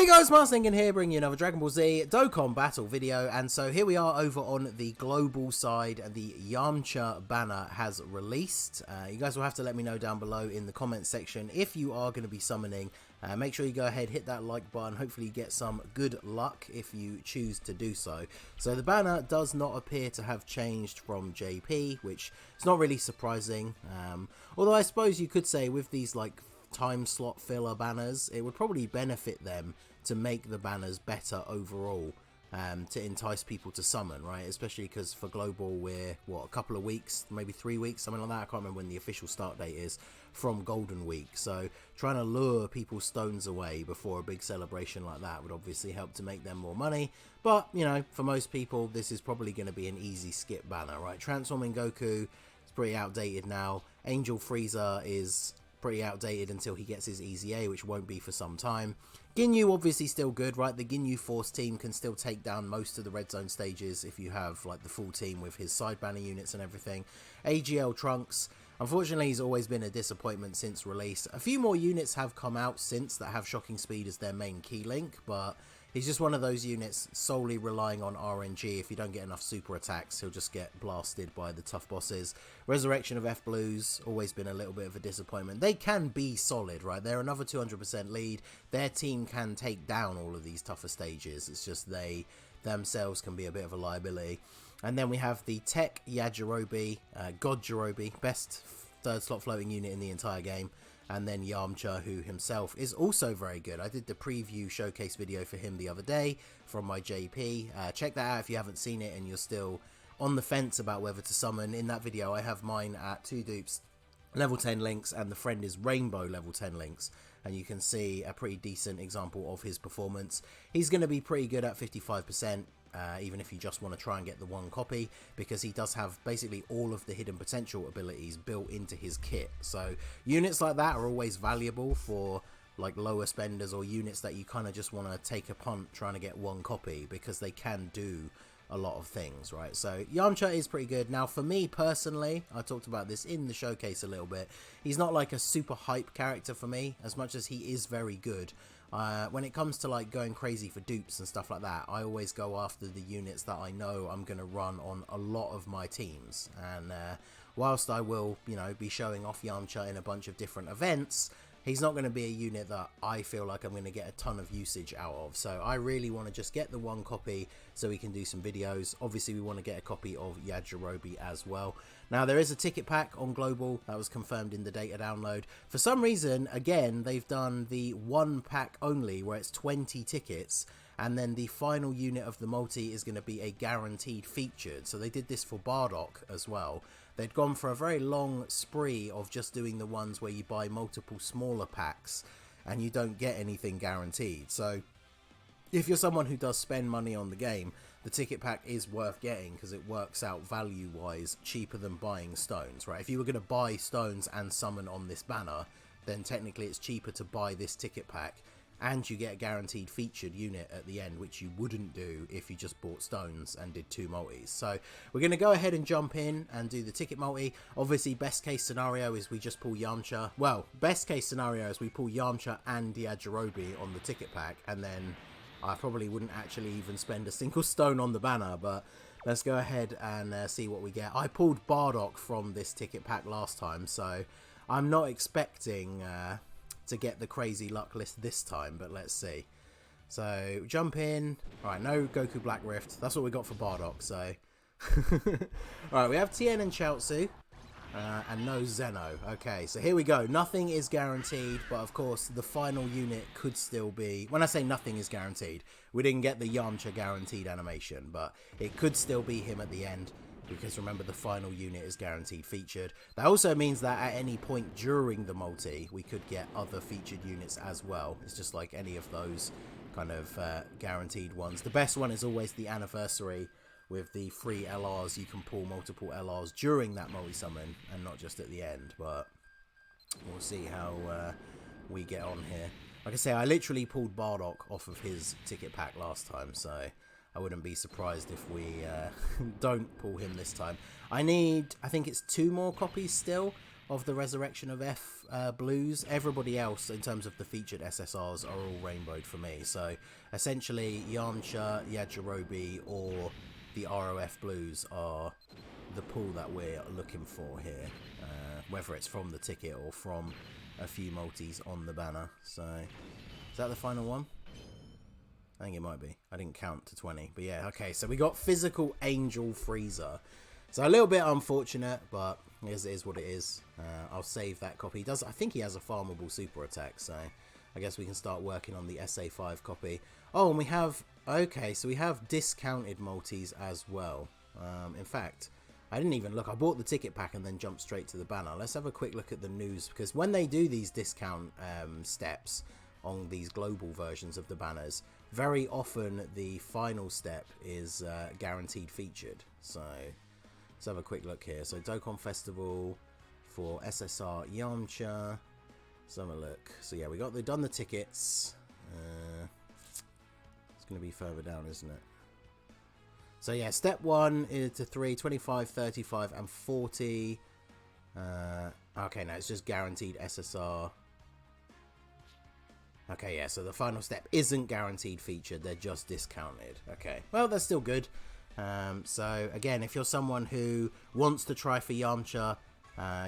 guys, Marslingan here, bringing you another Dragon Ball Z Dokkan battle video, and so here we are over on the global side. The Yamcha banner has released. You guys will have to let me know down below in the comments section if you are going to be summoning. Make sure you go ahead, hit that like button, hopefully you get some good luck if you choose to do so. So the banner does not appear to have changed from JP, which is not really surprising, although I suppose you could say with these like time slot filler banners, it would probably benefit them to make the banners better overall, to entice people to summon, right? Especially because for global we're what, a couple of weeks, maybe 3 weeks, something like that. I can't remember when the official start date is from Golden Week, so trying to lure people's stones away before a big celebration like that would obviously help to make them more money. But you know, for most people this is probably going to be an easy skip banner, right? Transforming Goku is pretty outdated now. Angel Frieza is pretty outdated until he gets his EZA, which won't be for some time. Ginyu obviously still good, right? The Ginyu Force team can still take down most of the red zone stages if you have like the full team with his side banner units and everything. AGL Trunks, unfortunately he's always been a disappointment since release. A few more units have come out since that have shocking speed as their main key link, but he's just one of those units solely relying on RNG. If you don't get enough super attacks, he'll just get blasted by the tough bosses. Resurrection of F Blues, always been a little bit of a disappointment. They can be solid, right? They're another 200% lead. Their team can take down all of these tougher stages. It's just they themselves can be a bit of a liability. And then we have the Tech Yajirobe, God Jirobe, best third slot floating unit in the entire game. And then Yamcha, who himself is also very good. I did the preview showcase video for him the other day from my JP. Check that out if you haven't seen it and you're still on the fence about whether to summon. In that video, I have mine at 2 dupes level 10 links, and the friend is Rainbow level 10 links. And you can see a pretty decent example of his performance. He's going to be pretty good at 55%. Even if you just want to try and get the one copy, because he does have basically all of the hidden potential abilities built into his kit. So units like that are always valuable for like lower spenders or units that you kind of just want to take a punt trying to get one copy, because they can do a lot of things, right? So Yamcha is pretty good. Now for me personally, I talked about this in the showcase a little bit, he's not like a super hype character for me, as much as he is very good. When it comes to like going crazy for dupes and stuff like that, I always go after the units that I know I'm going to run on a lot of my teams. And whilst I will, you know, be showing off Yamcha in a bunch of different events, he's not going to be a unit that I feel like I'm going to get a ton of usage out of. So I really want to just get the one copy so we can do some videos. Obviously we want to get a copy of Yajirobe as well. Now there is a ticket pack on global that was confirmed in the data download. For some reason, again, they've done the one pack only where it's 20 tickets, and then the final unit of the multi is going to be a guaranteed featured. So they did this for Bardock as well. They'd gone for a very long spree of just doing the ones where you buy multiple smaller packs and you don't get anything guaranteed. So if you're someone who does spend money on the game, the ticket pack is worth getting because it works out value wise cheaper than buying stones, right? If you were going to buy stones and summon on this banner, then technically it's cheaper to buy this ticket pack, and you get a guaranteed featured unit at the end, which you wouldn't do if you just bought stones and did 2 multis. So we're going to go ahead and jump in and do the ticket multi. Obviously best case scenario is we just pull Yamcha. Well, best case scenario is we pull Yamcha and Yajirobe on the ticket pack, and then I probably wouldn't actually even spend a single stone on the banner. But let's go ahead and see what we get. I pulled Bardock from this ticket pack last time, so I'm not expecting to get the crazy luck list this time, but let's see. So jump in. Alright, no Goku Black Rift. That's what we got for Bardock. So alright, we have Tien and Chaozu, and no Zeno. Okay, so here we go. Nothing is guaranteed, but of course the final unit could still be, when I say nothing is guaranteed, we didn't get the Yamcha guaranteed animation, but it could still be him at the end, because remember the final unit is guaranteed featured. That also means that at any point during the multi we could get other featured units as well. It's just like any of those kind of guaranteed ones. The best one is always the anniversary with the free LRs. You can pull multiple LRs during that multi summon and not just at the end, but we'll see how we get on here. Like I say, I literally pulled Bardock off of his ticket pack last time, so I wouldn't be surprised if we don't pull him this time. I think it's 2 more copies still of the Resurrection of F blues. Everybody else, in terms of the featured SSRs, are all rainbowed for me. So essentially, Yamcha, Yajirobe, or the ROF blues are the pool that we're looking for here. Whether it's from the ticket or from a few multis on the banner. So, is that the final one? I think it might be. I didn't count to 20. But yeah, okay. So we got Physical Angel Freezer. So a little bit unfortunate, but it is what it is. I'll save that copy. I think he has a farmable super attack, so I guess we can start working on the SA5 copy. Oh, and we have... Okay, so we have discounted multis as well. In fact, I didn't even look. I bought the ticket pack and then jumped straight to the banner. Let's have a quick look at the news, because when they do these discount steps on these global versions of the banners, very often the final step is guaranteed featured. So let's have a quick look here. So Dokkan Festival for SSR Yamcha. Let's have a look. So yeah, we've done the tickets. It's going to be further down, isn't it? So yeah, step 1 is to 3, 25, 35, and 40. Okay, no, it's just guaranteed SSR. Okay, yeah, so the final step isn't guaranteed featured, they're just discounted. Okay, well, that's still good. So again, if you're someone who wants to try for Yamcha,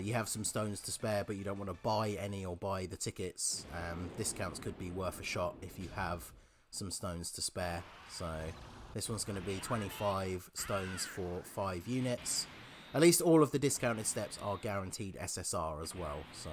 you have some stones to spare, but you don't want to buy any or buy the tickets, discounts could be worth a shot if you have some stones to spare. So this one's going to be 25 stones for 5 units. At least all of the discounted steps are guaranteed SSR as well. So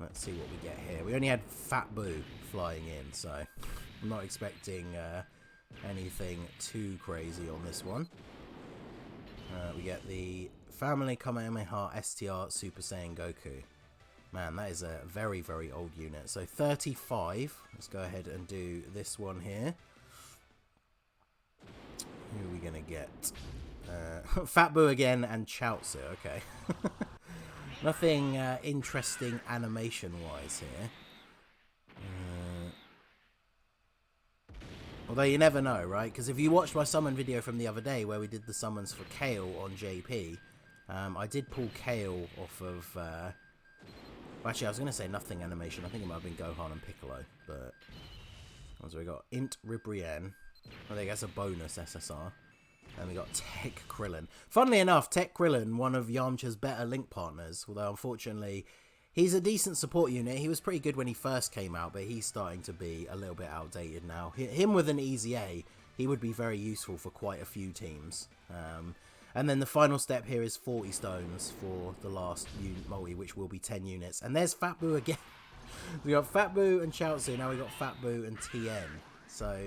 let's see what we get here. We only had Fat Boo flying in, so I'm not expecting anything too crazy on this one. We get the Family Kamehameha STR Super Saiyan Goku. Man, that is a very, very old unit. So 35. Let's go ahead and do this one here. Who are we going to get? Fat Boo again and Chaozu. Okay. Nothing interesting animation-wise here. Although you never know, right? Because if you watched my summon video from the other day where we did the summons for Kale on JP, I did pull Kale off of... actually, I was going to say nothing animation. I think it might have been Gohan and Piccolo. But so we got INT Ribrienne. I think that's a bonus SSR. And we got Tech Krillin. Funnily enough, Tech Krillin, one of Yamcha's better link partners. Although, unfortunately, he's a decent support unit. He was pretty good when he first came out, but he's starting to be a little bit outdated now. Him with an easy A, he would be very useful for quite a few teams. And then the final step here is 40 stones for the last multi, which will be 10 units. And there's Fat Boo again. We got Fat Boo and Chaozu. Now we got Fat Boo and TN. So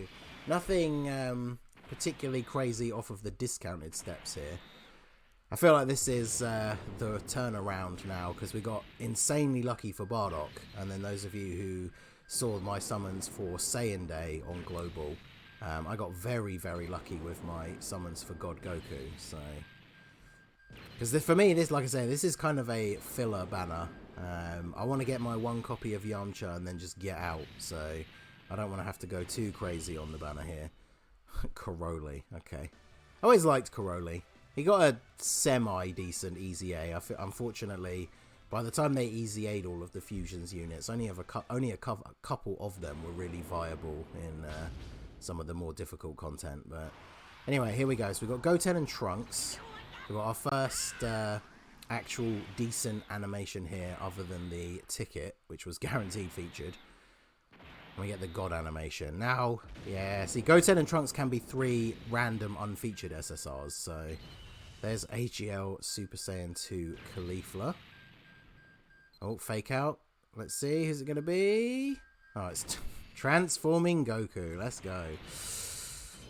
nothing particularly crazy off of the discounted steps here. I feel like this is the turnaround now, because we got insanely lucky for Bardock. And then those of you who saw my summons for Saiyan Day on Global, I got very, very lucky with my summons for God Goku. So, because for me, this, like I say, this is kind of a filler banner. I want to get my 1 copy of Yamcha and then just get out. So I don't want to have to go too crazy on the banner here. Karoli, okay. I always liked Karoli. He got a semi-decent easy A. Unfortunately, by the time they easy A'd all of the Fusions units, only a couple of them were really viable in some of the more difficult content. But anyway, here we go. So we've got Goten and Trunks. We've got our first actual decent animation here, other than the ticket, which was guaranteed featured. And we get the God animation. Now, yeah, see, Goten and Trunks can be 3 random unfeatured SSRs. So there's AGL Super Saiyan 2 Caulifla. Oh, fake out. Let's see, who's it going to be? Oh, it's Transforming Goku. Let's go.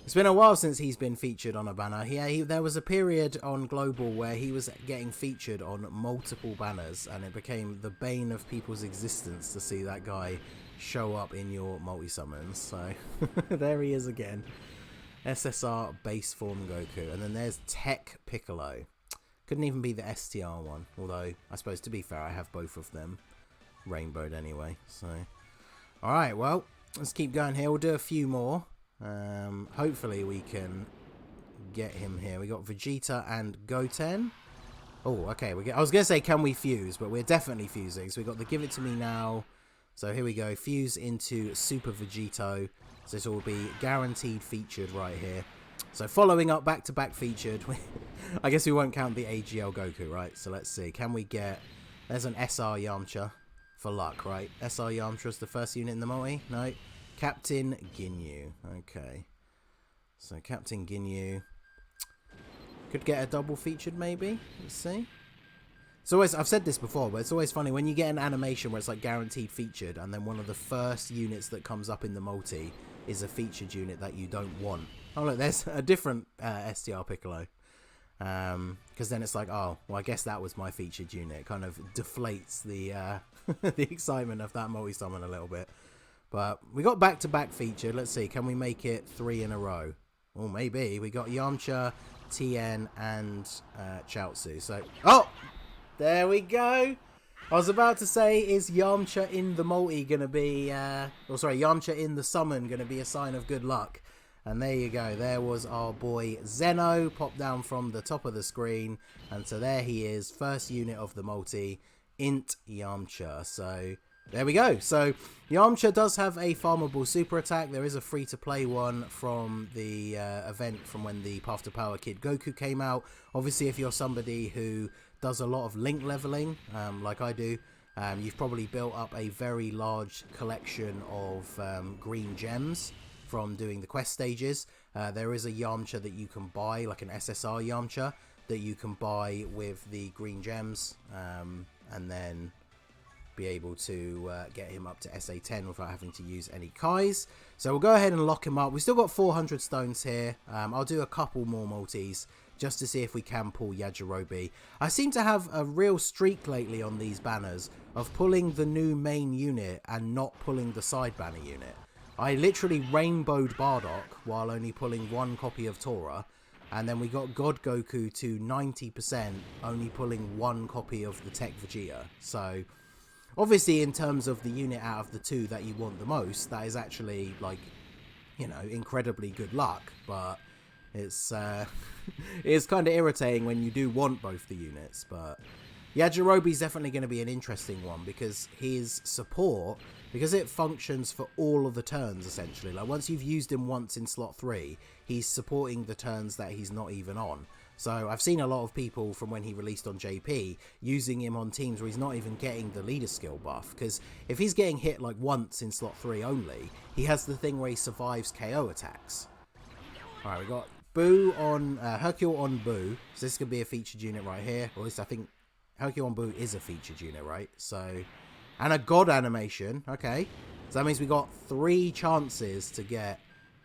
It's been a while since he's been featured on a banner. Yeah, there was a period on Global where he was getting featured on multiple banners, and it became the bane of people's existence to see that guy show up in your multi-summons. So there he is again. SSR base form Goku. And then there's Tech Piccolo. Couldn't even be the STR one. Although, I suppose to be fair, I have both of them rainbowed anyway. So, alright, well, let's keep going here. We'll do a few more. Hopefully we can get him here. We got Vegeta and Goten. Oh, okay. I was going to say, can we fuse? But we're definitely fusing. So we got the Give It To Me Now. So here we go. Fuse into Super Vegito. So this will be guaranteed featured right here. So following up back-to-back featured. I guess we won't count the AGL Goku, right? So let's see. Can we get... There's an SR Yamcha for luck, right? SR Yamcha's the first unit in the multi. No. Captain Ginyu. Okay. So Captain Ginyu. Could get a double featured maybe. Let's see. It's always, I've said this before, but it's always funny when you get an animation where it's like guaranteed featured and then one of the first units that comes up in the multi is a featured unit that you don't want. Oh look, there's a different STR Piccolo. Because then it's like, oh, well I guess that was my featured unit. It kind of deflates the the excitement of that multi-summon a little bit. But we got back-to-back featured. Let's see, can we make it 3 in a row? Well, maybe. We got Yamcha, Tien, and Chaozu. So, oh! There we go. I was about to say, is Yamcha in the multi going to be... Yamcha in the summon going to be a sign of good luck? And there you go. There was our boy Zeno, popped down from the top of the screen. And so there he is, first unit of the multi, INT YAMCHA. So... there we go. So Yamcha does have a farmable super attack. There is a free-to-play one from the event from when the Path to Power Kid Goku came out. Obviously, if you're somebody who does a lot of link leveling, like I do, you've probably built up a very large collection of green gems from doing the quest stages. There is a Yamcha that you can buy, like an SSR Yamcha, that you can buy with the green gems, and then... be able to get him up to SA10 without having to use any Kais. So we'll go ahead and lock him up. We've still got 400 stones here. I'll do a couple more multis just to see if we can pull Yajirobe. I seem to have a real streak lately on these banners of pulling the new main unit and not pulling the side banner unit. I literally rainbowed Bardock while only pulling one copy of Tora. And then we got God Goku to 90%, only pulling one copy of the Tech Vegeta. So... obviously, in terms of the unit out of the two that you want the most, that is actually, like, you know, incredibly good luck. But it's it's kind of irritating when you do want both the units. But Yajirobe's definitely going to be an interesting one because his support, because it functions for all of the turns, essentially. Like, once you've used him once in slot 3, he's supporting the turns that he's not even on. So I've seen a lot of people from when he released on JP using him on teams where he's not even getting the leader skill buff. Because if he's getting hit like once in slot 3 only, he has the thing where he survives KO attacks. Alright, we got Boo on Hercule on Boo. So this could be a featured unit right here. Or at least I think Hercule on Boo is a featured unit, right? So, and a God animation. Okay. So that means we got 3 chances to get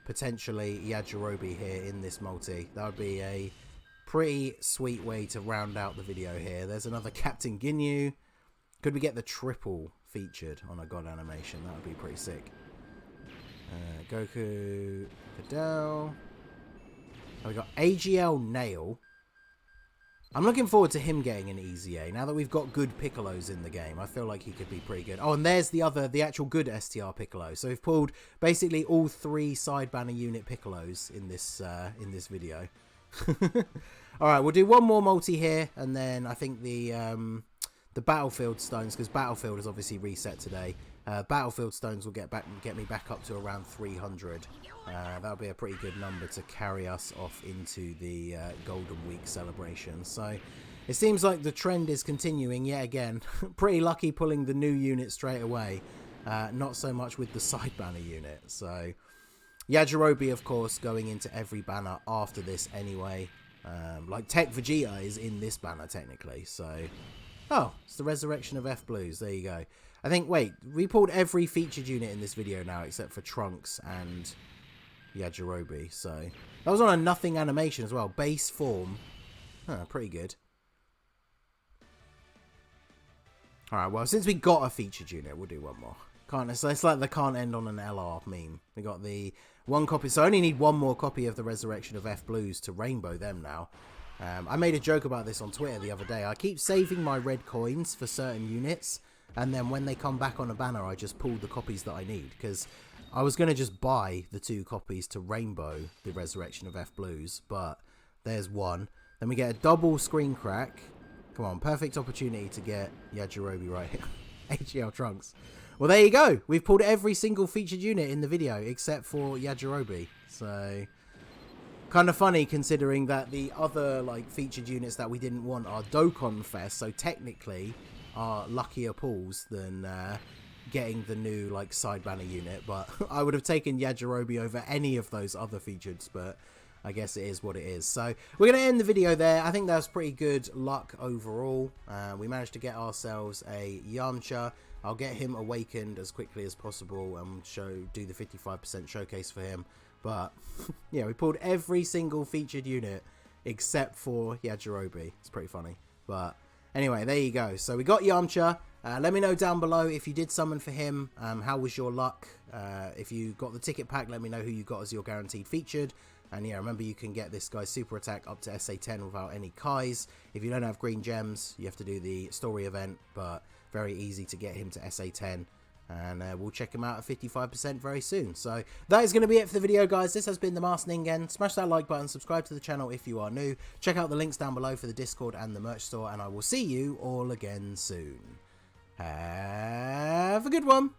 potentially Yajirobe here in this multi. That would be a... pretty sweet way to round out the video here. There's another Captain Ginyu. Could we get the triple featured on a God animation? That would be pretty sick. Goku, Videl. Oh, we got AGL Nail. I'm looking forward to him getting an easy A. Now that we've got good Piccolos in the game, I feel like he could be pretty good. Oh, and there's the actual good STR Piccolo. So we've pulled basically all 3 side banner unit Piccolos in this video. Alright, we'll do one more multi here, and then I think the Battlefield Stones, because Battlefield is obviously reset today. Battlefield Stones will get me back up to around 300. That'll be a pretty good number to carry us off into the Golden Week celebration. So it seems like the trend is continuing yet again. Pretty lucky pulling the new unit straight away. Not so much with the side banner unit. So Yajirobe, of course, going into every banner after this anyway. Like Tech Vegeta is in this banner technically. So, oh, it's the resurrection of F Blues. There you go. I think, wait, we pulled every featured unit in this video now except for Trunks and Yajirobe. So that was on a nothing animation as well. Base form. Pretty good. Alright, well, since we got a featured unit, we'll do one more. It's like they can't end on an LR meme. We got the one copy, so I only need one more copy of the Resurrection of F Blues to rainbow them now. I made a joke about this on Twitter the other day. I keep saving my red coins for certain units, and then when they come back on a banner, I just pull the copies that I need, because I was going to just buy the 2 copies to rainbow the Resurrection of F Blues, but there's one. Then we get a double screen crack, Come on, perfect opportunity to get Yajirobe right here. HEL Trunks. Well, there you go. We've pulled every single featured unit in the video except for Yajirobe. So, kind of funny considering that the other like featured units that we didn't want are Dokkan Fest. So technically, are luckier pulls than getting the new like side banner unit. But I would have taken Yajirobe over any of those other features. But I guess it is what it is. So we're going to end the video there. I think that was pretty good luck overall. We managed to get ourselves a Yamcha. I'll get him awakened as quickly as possible and do the 55% showcase for him. But yeah, we pulled every single featured unit except for Yajirobe. It's pretty funny. But anyway, there you go. So we got Yamcha. Let me know down below if you did summon for him. How was your luck? If you got the ticket pack, let me know who you got as your guaranteed featured. And yeah, remember you can get this guy's super attack up to SA10 without any Kais. If you don't have green gems, you have to do the story event, but very easy to get him to SA10. And we'll check him out at 55% very soon. So that is going to be it for the video, guys. This has been the Masked Ningen. Smash that like button, subscribe to the channel if you are new. Check out the links down below for the Discord and the merch store, and I will see you all again soon. Have a good one.